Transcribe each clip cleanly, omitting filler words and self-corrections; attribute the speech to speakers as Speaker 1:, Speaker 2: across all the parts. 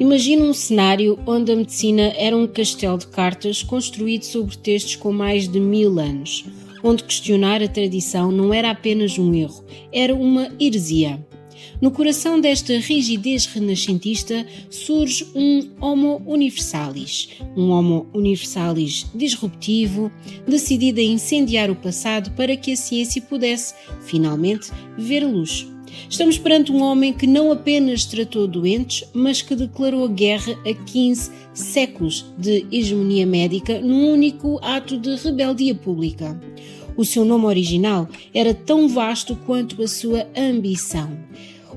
Speaker 1: Imagina um cenário onde a medicina era um castelo de cartas construído sobre textos com mais de 1000 anos, onde questionar a tradição não era apenas um erro, era uma heresia. No coração desta rigidez renascentista surge um Homo Universalis disruptivo, decidido a incendiar o passado para que a ciência pudesse, finalmente, ver a luz. Estamos perante um homem que não apenas tratou doentes, mas que declarou guerra a 15 séculos de hegemonia médica num único ato de rebeldia pública. O seu nome original era tão vasto quanto a sua ambição.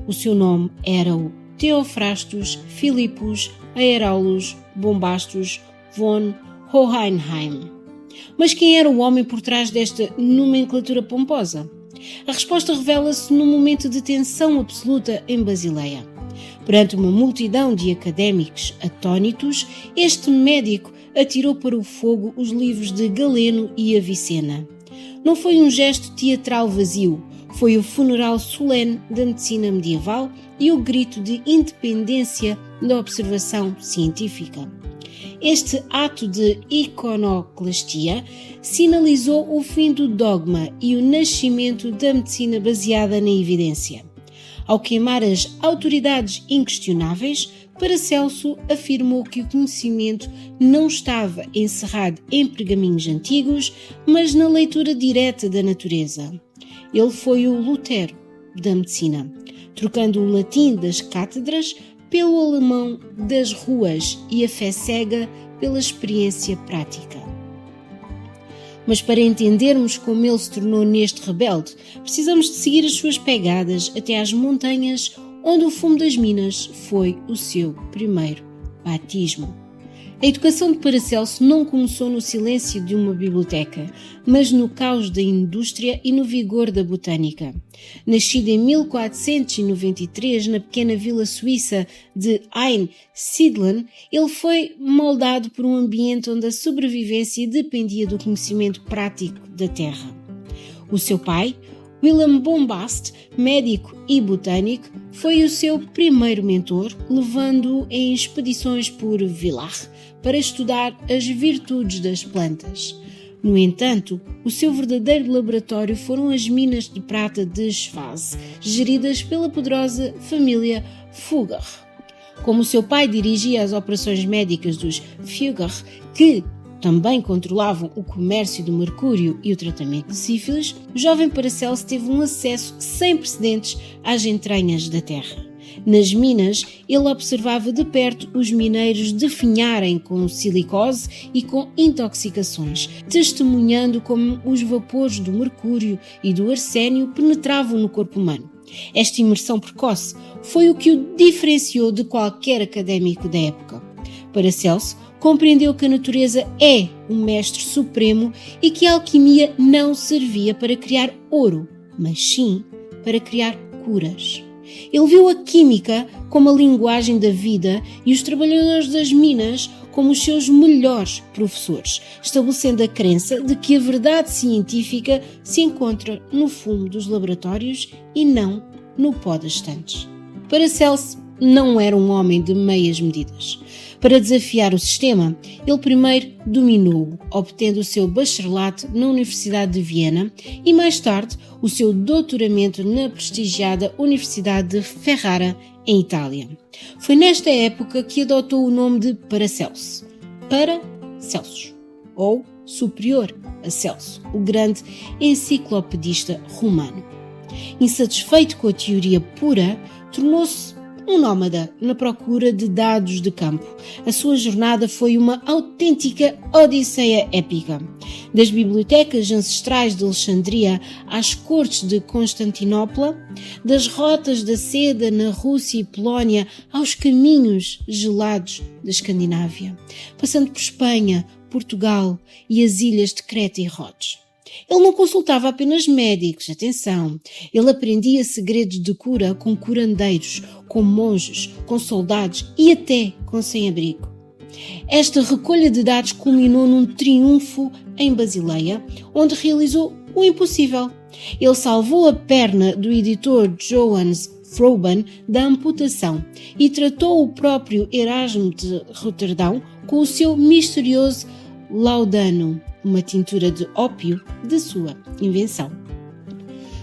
Speaker 1: O seu nome era o Theophrastus Philippus Aerolus Bombastus von Hohenheim. Mas quem era o homem por trás desta nomenclatura pomposa? A resposta revela-se num momento de tensão absoluta em Basileia. Perante uma multidão de académicos atónitos, este médico atirou para o fogo os livros de Galeno e Avicena. Não foi um gesto teatral vazio, foi o funeral solene da medicina medieval e o grito de independência da observação científica. Este ato de iconoclastia sinalizou o fim do dogma e o nascimento da medicina baseada na evidência. Ao queimar as autoridades inquestionáveis, Paracelso afirmou que o conhecimento não estava encerrado em pergaminhos antigos, mas na leitura direta da natureza. Ele foi o Lutero da medicina, trocando o latim das cátedras pelo alemão das ruas e a fé cega pela experiência prática. Mas para entendermos como ele se tornou neste rebelde, precisamos de seguir as suas pegadas até às montanhas onde o fumo das minas foi o seu primeiro batismo. A educação de Paracelso não começou no silêncio de uma biblioteca, mas no caos da indústria e no vigor da botânica. Nascido em 1493 na pequena vila suíça de Einsiedeln, ele foi moldado por um ambiente onde a sobrevivência dependia do conhecimento prático da terra. O seu pai, Wilhelm Bombast, médico e botânico, foi o seu primeiro mentor, levando-o em expedições por Villars para estudar as virtudes das plantas. No entanto, o seu verdadeiro laboratório foram as minas de prata de Schwaz, geridas pela poderosa família Fugger. Como seu pai dirigia as operações médicas dos Fugger, que também controlavam o comércio do mercúrio e o tratamento de sífilis, o jovem Paracelso teve um acesso sem precedentes às entranhas da terra. Nas minas, ele observava de perto os mineiros definharem com silicose e com intoxicações, testemunhando como os vapores do mercúrio e do arsénio penetravam no corpo humano. Esta imersão precoce foi o que o diferenciou de qualquer académico da época. Paracelso compreendeu que a natureza é um mestre supremo e que a alquimia não servia para criar ouro, mas sim para criar curas. Ele viu a química como a linguagem da vida e os trabalhadores das minas como os seus melhores professores, estabelecendo a crença de que a verdade científica se encontra no fumo dos laboratórios e não no pó das estantes. Paracelso não era um homem de meias medidas. Para desafiar o sistema, ele primeiro dominou-o, obtendo o seu bacharelato na Universidade de Viena e mais tarde o seu doutoramento na prestigiada Universidade de Ferrara, em Itália. Foi nesta época que adotou o nome de Paracelso, Paracelsus, ou superior a Celso, o grande enciclopedista romano. Insatisfeito com a teoria pura, tornou-se um nómada na procura de dados de campo. A sua jornada foi uma autêntica odisseia épica. Das bibliotecas ancestrais de Alexandria às cortes de Constantinopla, das rotas da seda na Rússia e Polónia aos caminhos gelados da Escandinávia, passando por Espanha, Portugal e as ilhas de Creta e Rhodes. Ele não consultava apenas médicos, atenção, ele aprendia segredos de cura com curandeiros, com monges, com soldados e até com sem-abrigo. Esta recolha de dados culminou num triunfo em Basileia, onde realizou o impossível. Ele salvou a perna do editor Johannes Froben da amputação e tratou o próprio Erasmo de Roterdão com o seu misterioso Laudanum, uma tintura de ópio de sua invenção.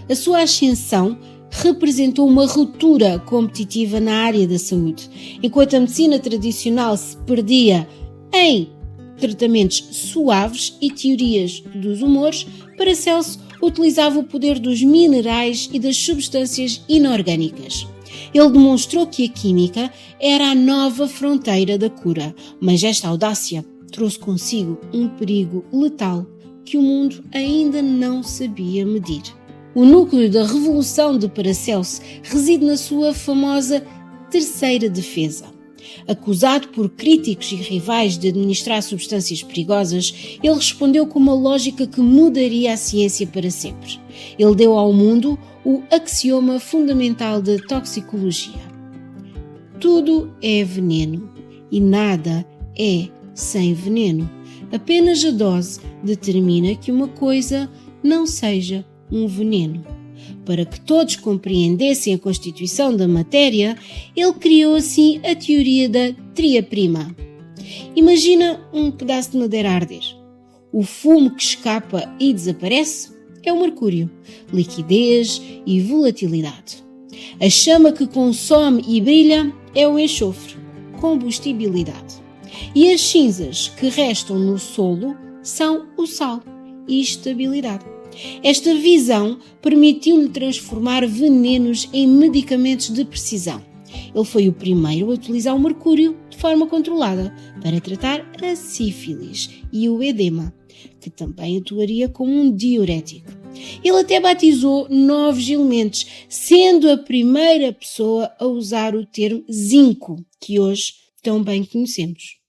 Speaker 1: A sua ascensão representou uma ruptura competitiva na área da saúde. Enquanto a medicina tradicional se perdia em tratamentos suaves e teorias dos humores, Paracelso utilizava o poder dos minerais e das substâncias inorgânicas. Ele demonstrou que a química era a nova fronteira da cura, mas esta audácia trouxe consigo um perigo letal que o mundo ainda não sabia medir. O núcleo da revolução de Paracelso reside na sua famosa terceira defesa. Acusado por críticos e rivais de administrar substâncias perigosas, ele respondeu com uma lógica que mudaria a ciência para sempre. Ele deu ao mundo o axioma fundamental da toxicologia. Tudo é veneno e nada é sem veneno. Apenas a dose determina que uma coisa não seja um veneno. Para que todos compreendessem a constituição da matéria, ele criou assim a teoria da tria-prima. Imagina um pedaço de madeira a arder. O fumo que escapa e desaparece é o mercúrio, liquidez e volatilidade. A chama que consome e brilha é o enxofre, combustibilidade. E as cinzas que restam no solo são o sal e estabilidade. Esta visão permitiu-lhe transformar venenos em medicamentos de precisão. Ele foi o primeiro a utilizar o mercúrio de forma controlada para tratar a sífilis e o edema, que também atuaria como um diurético. Ele até batizou novos elementos, sendo a primeira pessoa a usar o termo zinco, que hoje tão bem conhecemos.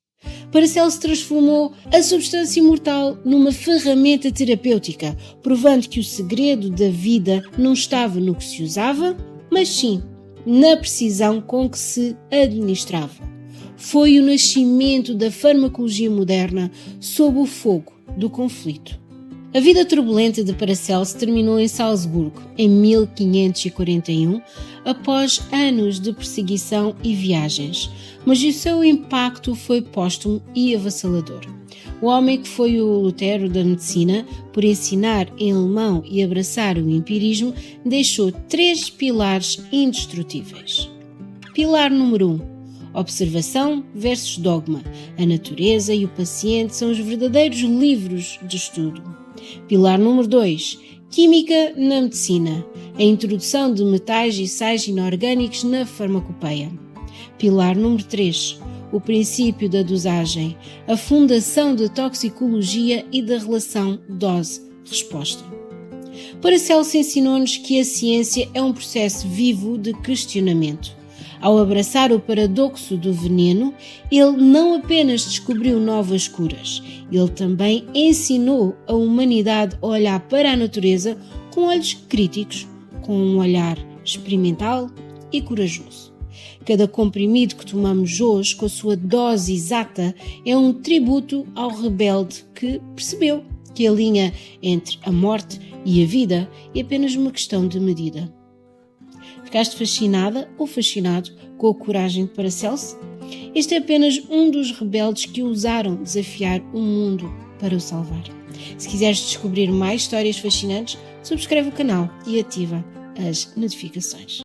Speaker 1: Paracelso transformou a substância imortal numa ferramenta terapêutica, provando que o segredo da vida não estava no que se usava, mas sim na precisão com que se administrava. Foi o nascimento da farmacologia moderna sob o fogo do conflito. A vida turbulenta de Paracelso terminou em Salzburgo, em 1541, após anos de perseguição e viagens, mas o seu impacto foi póstumo e avassalador. O homem que foi o Lutero da medicina, por ensinar em alemão e abraçar o empirismo, deixou 3 pilares indestrutíveis. Pilar número 1. Observação versus dogma. A natureza e o paciente são os verdadeiros livros de estudo. Pilar número 2. Química na medicina. A introdução de metais e sais inorgânicos na farmacopeia. Pilar número 3. O princípio da dosagem. A fundação da toxicologia e da relação dose-resposta. Paracelso ensinou-nos que a ciência é um processo vivo de questionamento. Ao abraçar o paradoxo do veneno, ele não apenas descobriu novas curas, ele também ensinou a humanidade a olhar para a natureza com olhos críticos, com um olhar experimental e corajoso. Cada comprimido que tomamos hoje, com a sua dose exata, é um tributo ao rebelde que percebeu que a linha entre a morte e a vida é apenas uma questão de medida. Ficaste fascinada ou fascinado com a coragem de Paracelso? Este é apenas um dos rebeldes que ousaram desafiar o mundo para o salvar. Se quiseres descobrir mais histórias fascinantes, subscreve o canal e ativa as notificações.